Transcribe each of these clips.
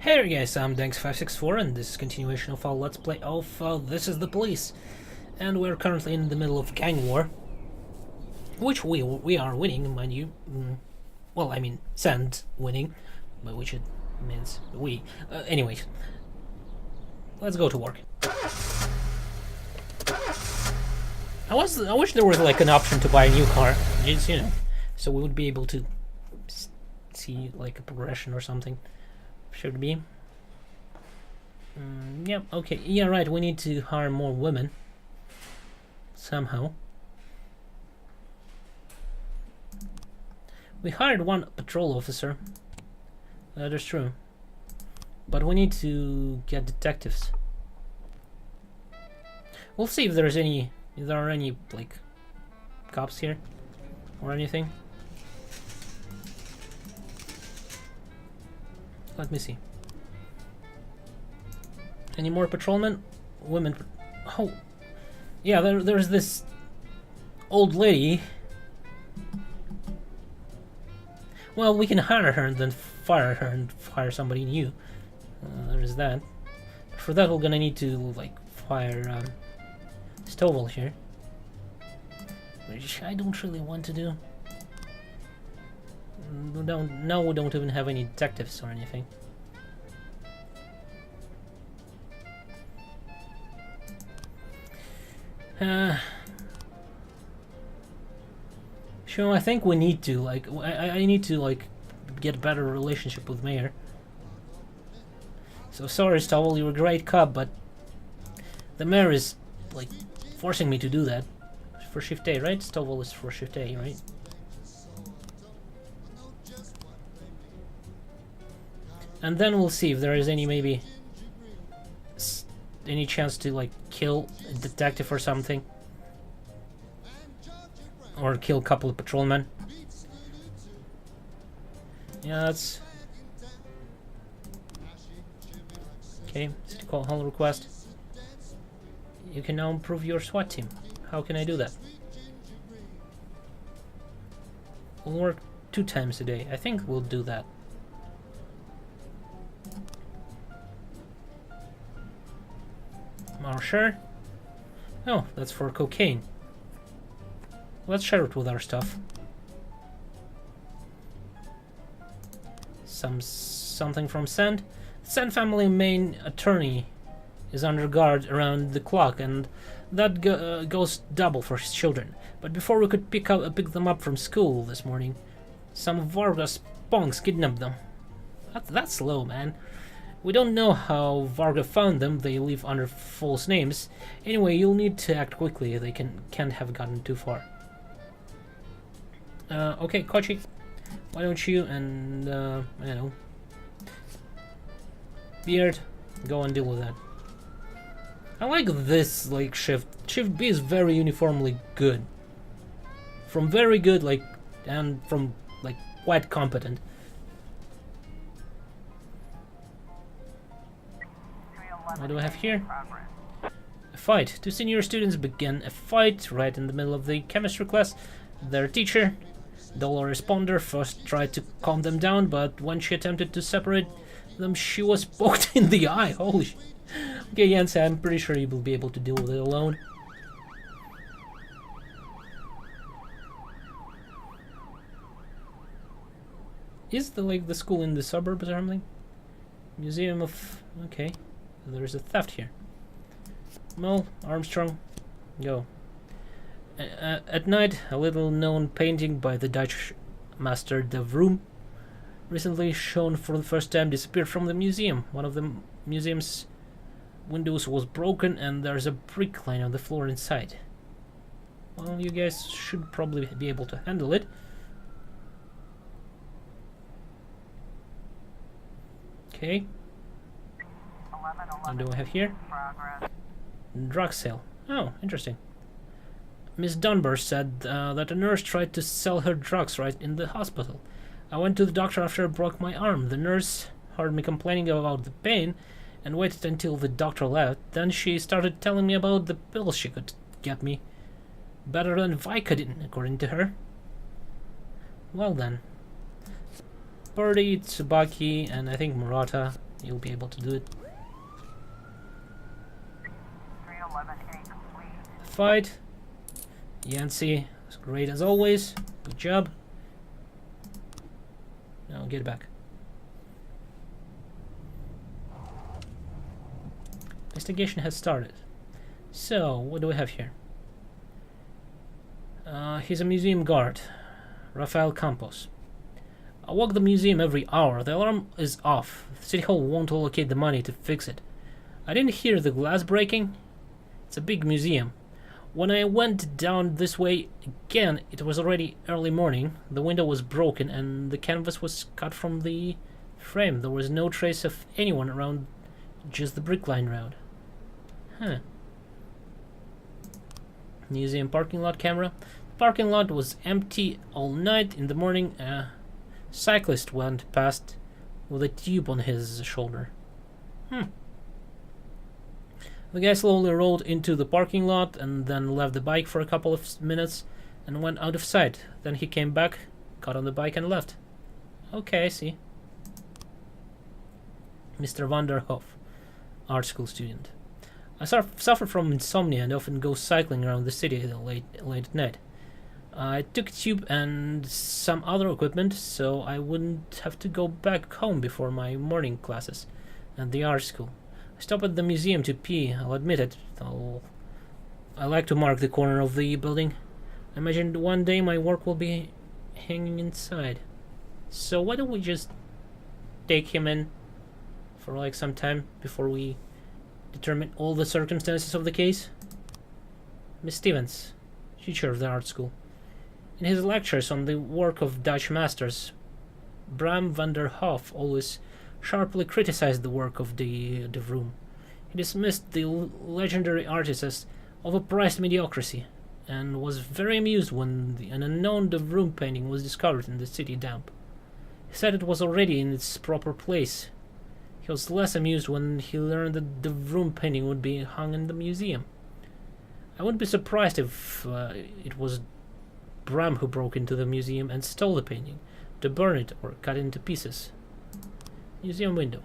Hey there guys, I'm Danks564 and this is continuation of our Let's Play of This Is the Police. And we're currently in the middle of gang war, which we are winning, mind you. Well, I mean, Sand winning, by which it means we. Anyways, let's go to work. I wish there was like an option to buy a new car, just, you know, so we would be able to see like a progression or something. Should be. Yep, okay. Yeah, right, we need to hire more women. Somehow. We hired one patrol officer. That is true. But we need to get detectives. We'll see if there are any, like, cops here. Or anything. Let me see. Any more patrolmen? Women. Oh, yeah. There's this old lady. Well, we can hire her and then fire her and hire somebody new. There's that. For that, we're gonna need to like fire Stovall here, which I don't really want to do. Now we don't even have any detectives or anything. So I think we need to like I need to like get a better relationship with Mayor. So sorry, Stovall, you're a great cop, but the Mayor is like forcing me to do that for shift A, right? Stovall is for shift A, right? And then we'll see if there is any any chance to like kill a detective or something, or kill a couple of patrolmen. Yeah, that's okay. City hall request. You can now improve your SWAT team. How can I do that? We'll work 2 times a day. I think we'll do that. Sure. Oh, that's for cocaine. Let's share it with our stuff. Something from Sand. Sand family main attorney is under guard around the clock, and that goes double for his children. But before we could pick them up from school this morning, some of Varga's punks kidnapped them. That's slow, man. We don't know how Varga found them. They live under false names. Anyway, you'll need to act quickly. They can't have gotten too far. Okay, Kochi, why don't you and I don't know, Beard, go and deal with that. I like this like shift. Shift B is very uniformly good. From very good, like, and from like quite competent. What do I have here? A fight. 2 senior students began a fight right in the middle of the chemistry class. Their teacher, Dollar Responder, first tried to calm them down, but when she attempted to separate them, she was poked in the eye. Holy sh... Okay, Jens, I'm pretty sure you will be able to deal with it alone. Is the school in the suburbs or something? Museum of... okay. There's a theft here. Well, Armstrong, go. At night, a little-known painting by the Dutch master De Vroom, recently shown for the first time, disappeared from the museum. One of the museum's windows was broken, and there's a brick line on the floor inside. Well, you guys should probably be able to handle it. Okay. What do I have here? Drug sale. Oh, interesting. Miss Dunbar said that a nurse tried to sell her drugs right in the hospital. I went to the doctor after I broke my arm. The nurse heard me complaining about the pain and waited until the doctor left. Then she started telling me about the pills she could get me. Better than Vicodin, according to her. Well then. Birdie, Tsubaki, and I think Murata. you'll be able to do it. 311A complete. Fight. Yancy is great as always. Good job. Now get back. Investigation has started. So, what do we have here? He's a museum guard, Rafael Campos. I walk the museum every hour. The alarm is off. City Hall won't allocate the money to fix it. I didn't hear the glass breaking. It's a big museum. When I went down this way again, it was already early morning. The window was broken and the canvas was cut from the frame. There was no trace of anyone around, just the brick line road. Huh. Museum parking lot camera. Parking lot was empty all night. In the morning, a cyclist went past with a tube on his shoulder. The guy slowly rolled into the parking lot and then left the bike for a couple of minutes and went out of sight. Then he came back, got on the bike and left. Okay, I see. Mr. van der Hof, art school student. I suffer from insomnia and often go cycling around the city late at night. I took a tube and some other equipment so I wouldn't have to go back home before my morning classes at the art school. I stopped at the museum to pee, I'll admit it. I like to mark the corner of the building. I imagine one day my work will be hanging inside. So why don't we just take him in for like some time before we determine all the circumstances of the case? Miss Stevens, teacher of the art school. In his lectures on the work of Dutch masters, Bram van der Hof always sharply criticized the work of de Vroom. He dismissed the legendary artist as overpriced mediocrity, and was very amused when an unknown de Vroom painting was discovered in the city dump. He said it was already in its proper place. He was less amused when he learned that the Vroom painting would be hung in the museum. I wouldn't be surprised if it was Bram who broke into the museum and stole the painting, to burn it or cut it into pieces. Museum window.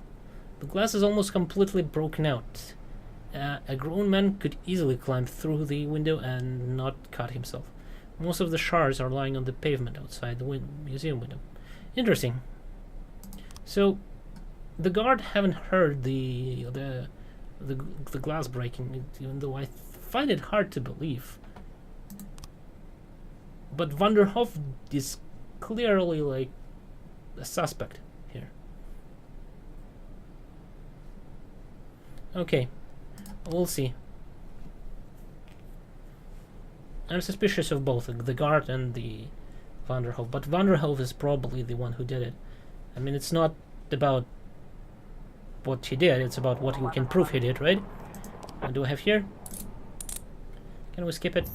The glass is almost completely broken out. A grown man could easily climb through the window and not cut himself. Most of the shards are lying on the pavement outside the museum window. Interesting. So, the guard haven't heard the glass breaking, even though I find it hard to believe. But van der Hof is clearly like a suspect here. Okay, we'll see. I'm suspicious of both the guard and the van der Hof, but van der Hof is probably the one who did it. I mean, it's not about what he did, it's about what we can prove he did, right? What do we have here? Can we skip it?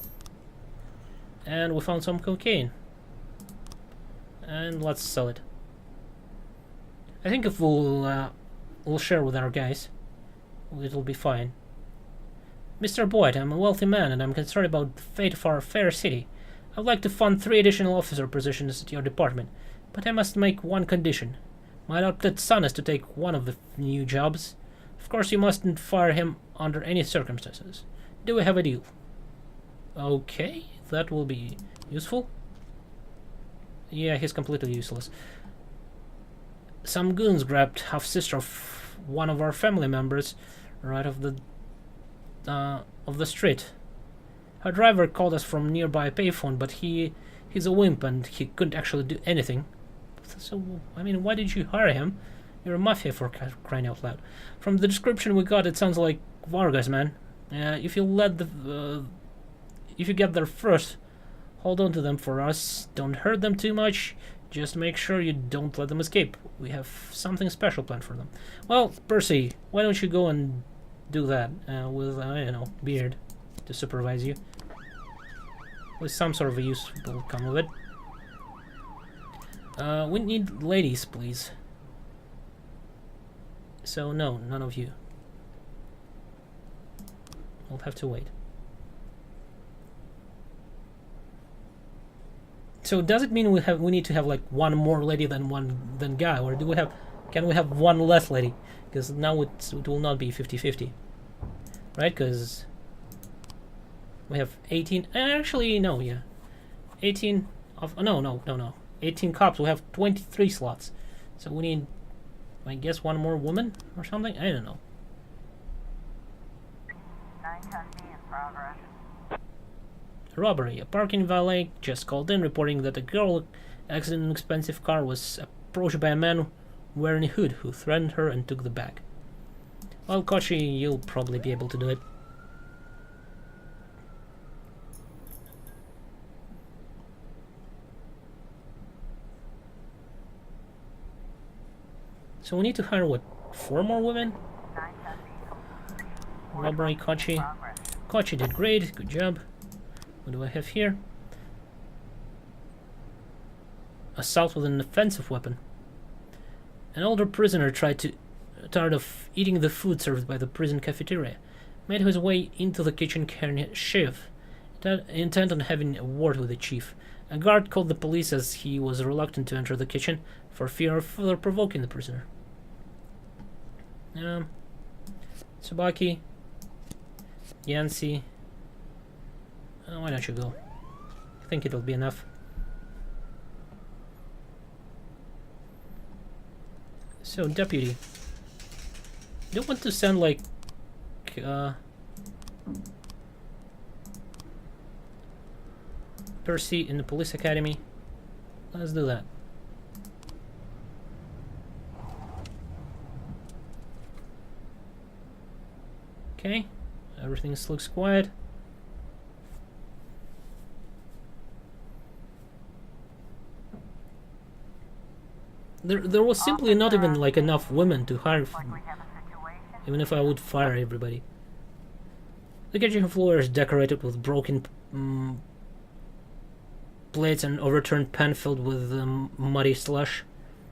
And we found some cocaine. And let's sell it. I think if we'll share with our guys, it'll be fine. Mr. Boyd, I'm a wealthy man and I'm concerned about the fate of our fair city. I'd like to fund 3 additional officer positions at your department, but I must make one condition. My adopted son is to take one of the new jobs. Of course, you mustn't fire him under any circumstances. Do we have a deal? Okay, that will be useful. Yeah, he's completely useless. Some goons grabbed half-sister of one of our family members right off the street. Her driver called us from nearby payphone, but he's a wimp and he couldn't actually do anything. So, I mean, why did you hire him? You're a mafia, for crying out loud. From the description we got, it sounds like Vargas, man. If you get there first, hold on to them for us. Don't hurt them too much. Just make sure you don't let them escape. We have something special planned for them. Well, Percy, why don't you go and do that with, you know, Beard to supervise you. With some sort of a use will come of it. We need ladies, please. So no, none of you. We'll have to wait. So does it mean we need to have like one more lady than guy, or do we have Can we have one less lady? Because now it will not be 50-50. Right? Because we have 18. Actually, no, yeah. 18 of. No. 18 cops. We have 23 slots. So we need, I guess, one more woman or something? I don't know. 910B in progress. Robbery. A parking valet just called in reporting that a girl exiting an expensive car was approached by a man wearing a hood who threatened her and took the bag. Well, Kochi, you'll probably be able to do it. So we need to hire, what, 4 more women? 910B complete. Robbery, Kochi. Progress. Kochi did great, good job. What do I have here? Assault with an offensive weapon. An older prisoner tired of eating the food served by the prison cafeteria, made his way into the kitchen carrying a shiv, intent on having a word with the chief. A guard called the police as he was reluctant to enter the kitchen for fear of further provoking the prisoner. Tsubaki, Yancy. Why don't you go? I think it'll be enough. So, deputy. You want to send, like, Percy in the police academy? Let's do that. Okay, everything looks quiet. There was simply not even like enough women to hire, Like we have a situation. even if I would fire everybody. The kitchen floor is decorated with broken plates and overturned pan filled with muddy slush.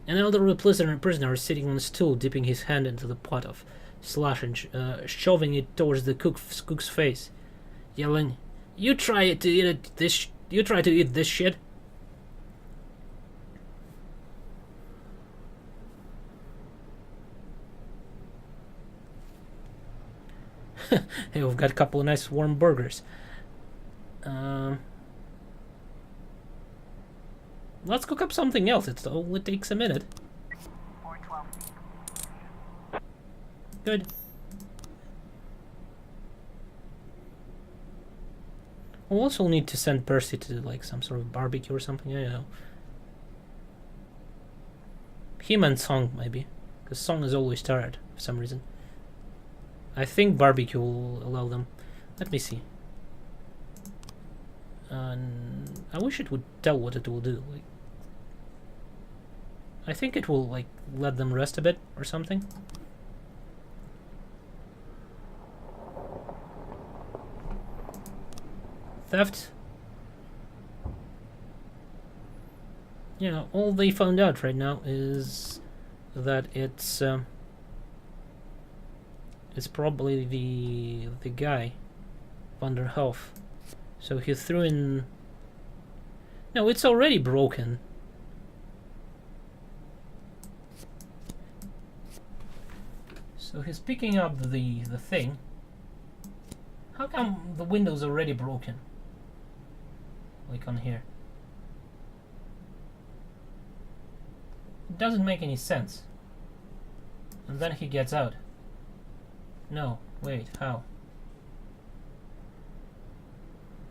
An elderly prisoner is sitting on a stool, dipping his hand into the pot of slush and shoving it towards the cook's face, yelling, "You try to eat this! You try to eat this shit!" Hey, we've got a couple of nice warm burgers. Let's cook up something else. It only takes a minute. 412B. Good. We'll also need to send Percy to like some sort of barbecue or something. I don't know. Him and Song maybe, because Song is always tired for some reason. I think barbecue will allow them. Let me see. I wish it would tell what it will do. Like, I think it will like let them rest a bit or something. Theft. Yeah, all they found out right now is that it's probably the guy, Van der Hoef. So he threw in. No, it's already broken. So he's picking up the thing. How come the window's already broken? Like on here. It doesn't make any sense. And then he gets out. No, wait, how?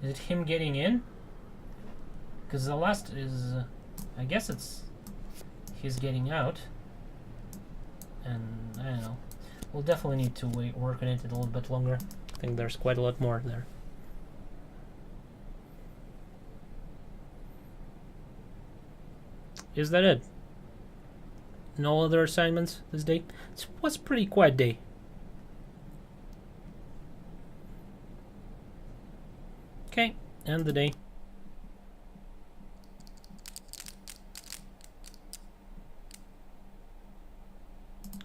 Is it him getting in? Because the last is... I guess it's... he's getting out. And I don't know. We'll definitely need to work on it a little bit longer. I think there's quite a lot more there. Is that it? No other assignments this day? It was a pretty quiet day. Okay, end the day.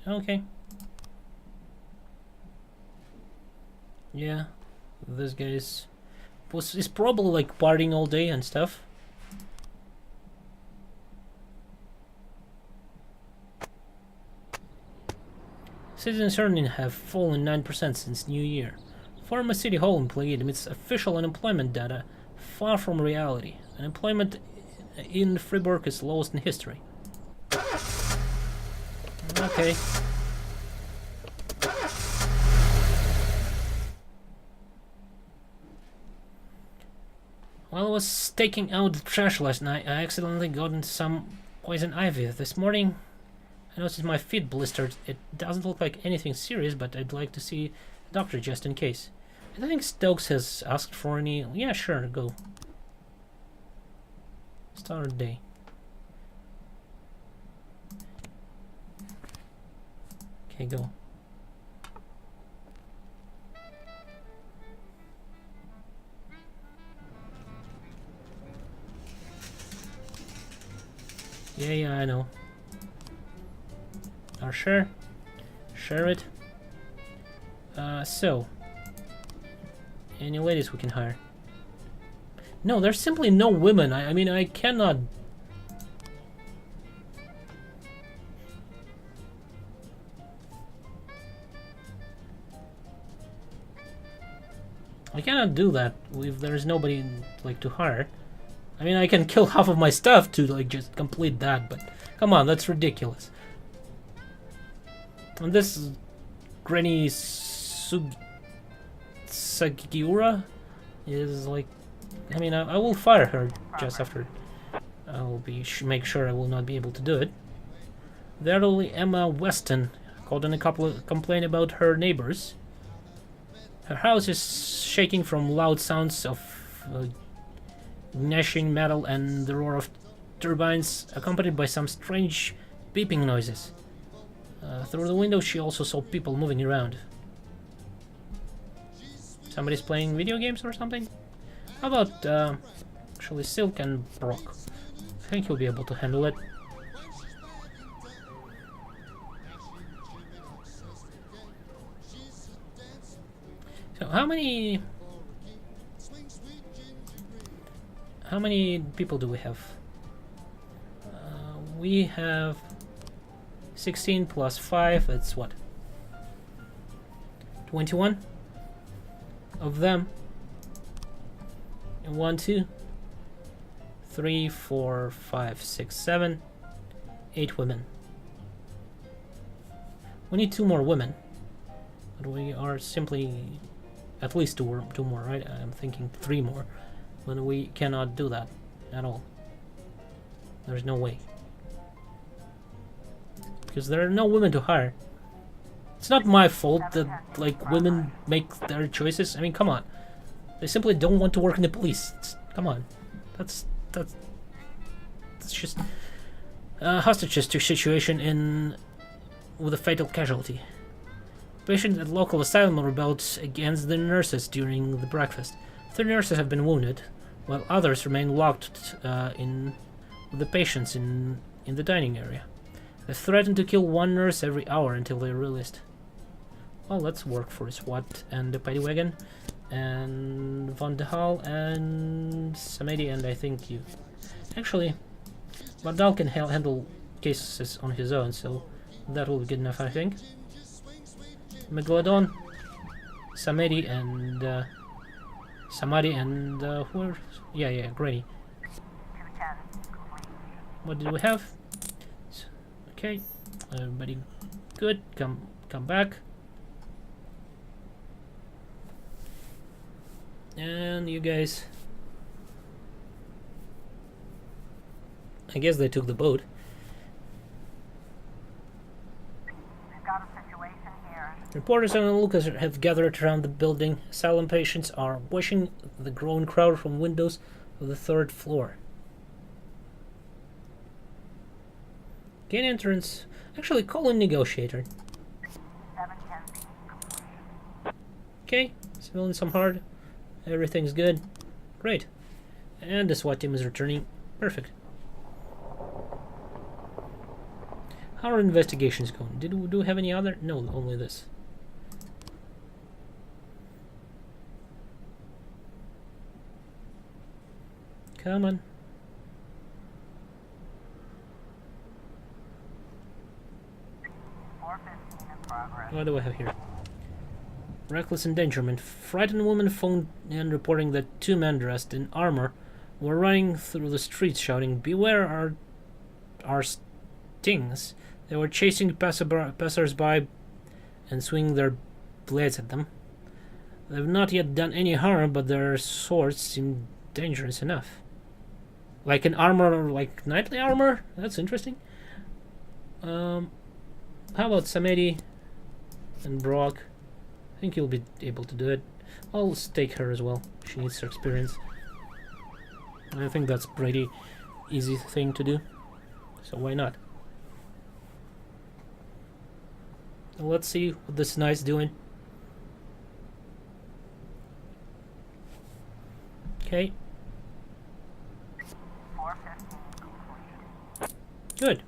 Okay. Yeah, this guy is probably like partying all day and stuff. Citizens' earnings have fallen 9% since New Year. Former City Hall employee admits official unemployment data far from reality. Unemployment in Fribourg is lowest in history. Okay. While I was taking out the trash last night, I accidentally got into some poison ivy. This morning, I noticed my feet blistered. It doesn't look like anything serious, but I'd like to see a doctor just in case. I don't think Stokes has asked for any... Yeah, sure, go. Start day. Okay, go. Yeah, I know. Sure. Share it. So. Any ladies we can hire? No, there's simply no women. I mean, I cannot... I cannot do that if there's nobody, like, to hire. I mean, I can kill half of my stuff to, like, just complete that, but... Come on, that's ridiculous. And this Granny Sagiura is like, I mean, I will fire her just after. I'll make sure I will not be able to do it. The elderly Emma Weston called in a complaint about her neighbors. Her house is shaking from loud sounds of gnashing metal and the roar of turbines, accompanied by some strange beeping noises. Through the window, she also saw people moving around. Somebody's playing video games or something? How about, actually, Silk and Brock? I think he'll be able to handle it. So, how many people do we have? We have 16 plus 5, that's what? 21 of them. And 1, 2, 3, 4, 5, 6, 7, 8 women. We need 2 more women. But we are simply at least 2 more, right? I'm thinking 3 more. When we cannot do that at all. There's no way. Because there are no women to hire. It's not my fault that, like, women make their choices. I mean, come on. They simply don't want to work in the police. Come on. That's just hostages to situation with a fatal casualty. Patients at local asylum rebelled against the nurses during the breakfast. 3 nurses have been wounded, while others remain locked in with the patients in the dining area. They threatened to kill 1 nurse every hour until they're released. Well, let's work for SWAT and the Paddy Wagon, and Van de Hal, and Samedi, and I think you. Actually, Van Dal can handle cases on his own, so that will be good enough, I think. Megalodon, Samedi, and Samadi, and who? Yeah, Granny. 210 complete. What did we have? Okay, everybody good. Come back. And you guys, I guess they took the boat. We've got a situation here. Reporters and onlookers have gathered around the building. Asylum patients are watching the growing crowd from windows of the 3rd floor. Gain entrance. Actually, call in negotiator. 710B complete. Okay, civilian some hard. Everything's good. Great. And the SWAT team is returning. Perfect. How are investigations going? Do we have any other? No, only this. Come on. in progress. What do I have here? Reckless endangerment. Frightened woman phoned in reporting that two men dressed in armor were running through the streets shouting, "Beware our stings." They were chasing passers-by and swinging their blades at them. They've not yet done any harm, but their swords seem dangerous enough. Like an armor, like knightly armor? That's interesting. How about Samedi and Brock? I think you'll be able to do it. I'll take her as well. She needs her experience. I think that's pretty easy thing to do. So why not? Let's see what this knight's doing. Okay. 415 complete. Good.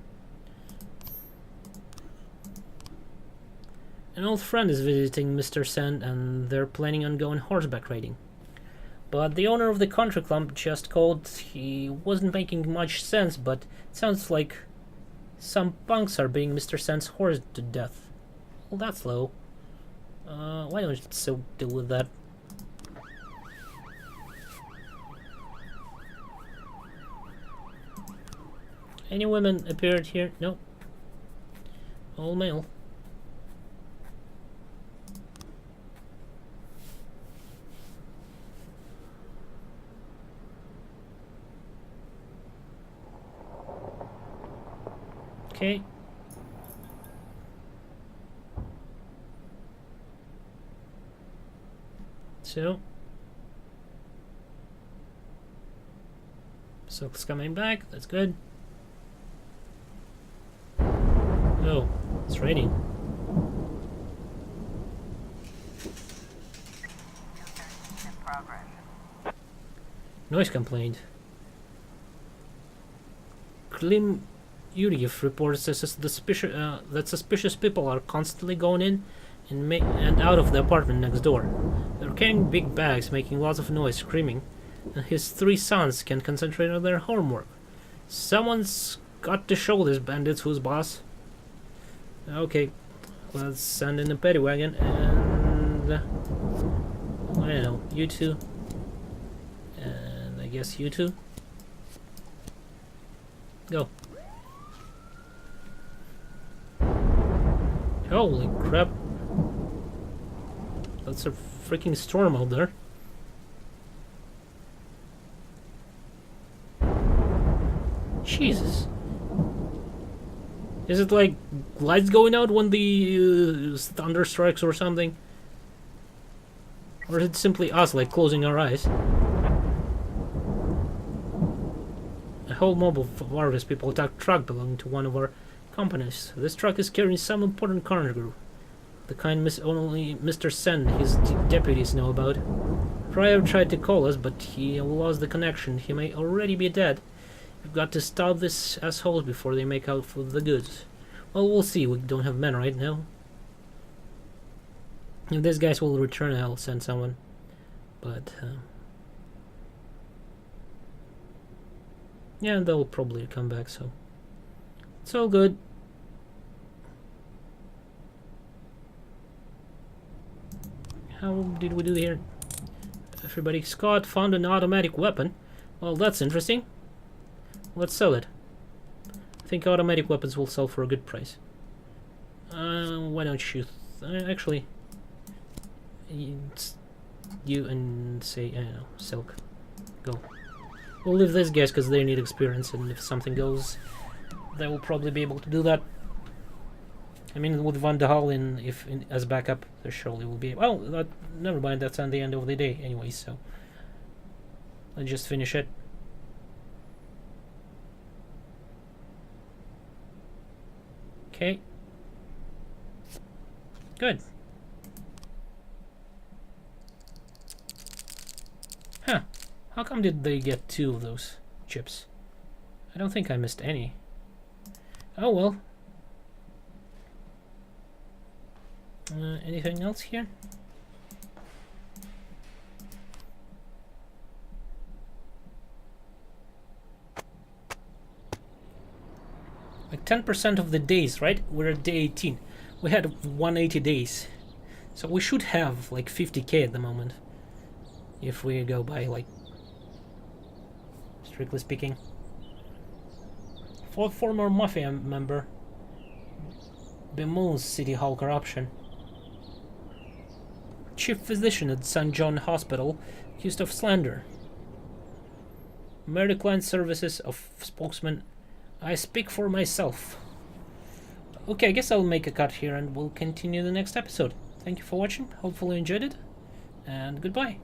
An old friend is visiting Mr. Sand and they're planning on going horseback riding. But the owner of the country club just called. He wasn't making much sense, but it sounds like some punks are beating Mr. Sand's horse to death. Well, that's low. Why don't you so deal with that? Any women appeared here? No. All male. Okay. So Silk's coming back, that's good. Oh, it's raining. 213 in progress. Noise complaint. Klim Yuriev reports that suspicious people are constantly going in and out of the apartment next door. They're carrying big bags, making lots of noise, screaming, and his three sons can't concentrate on their homework. Someone's got to show these bandits who's boss. Okay, let's send in a paddy wagon and I don't know, you two, and I guess you two. Go. Holy crap. That's a freaking storm out there. Jesus. Is it like lights going out when the thunder strikes or something? Or is it simply us like closing our eyes? A whole mob of Vargas people attacked a truck belonging to one of our companies. This truck is carrying some important cargo, the kind only Mr. Sen and his deputies know about. Pryor tried to call us, but he lost the connection. He may already be dead. We've got to stop these assholes before they make out for the goods. Well, we'll see. We don't have men right now. If these guys will return, I'll send someone. But yeah, they'll probably come back, so it's all good. How did we do here? Everybody, Scott found an automatic weapon. Well, that's interesting. Let's sell it. I think automatic weapons will sell for a good price. Why don't you... actually... you and say, I don't know, Silk. Go. We'll leave these guys because they need experience, and if something goes, they will probably be able to do that. I mean, with Van der Hal as backup, there surely will be... Well, never mind, that's on the end of the day anyway, so... Let's just finish it. Okay. Good. Huh. How come did they get 2 of those chips? I don't think I missed any. Oh well. Anything else here? Like 10% of the days, right? We're at day 18. We had 180 days. So we should have like 50k at the moment. If we go by like... strictly speaking. For former Mafia member bemoans City Hall corruption. Chief physician at St. John Hospital accused of slander. Mary Client Services of spokesman. I speak for myself. Okay, I guess I'll make a cut here and we'll continue the next episode. Thank you for watching. Hopefully you enjoyed it. And goodbye.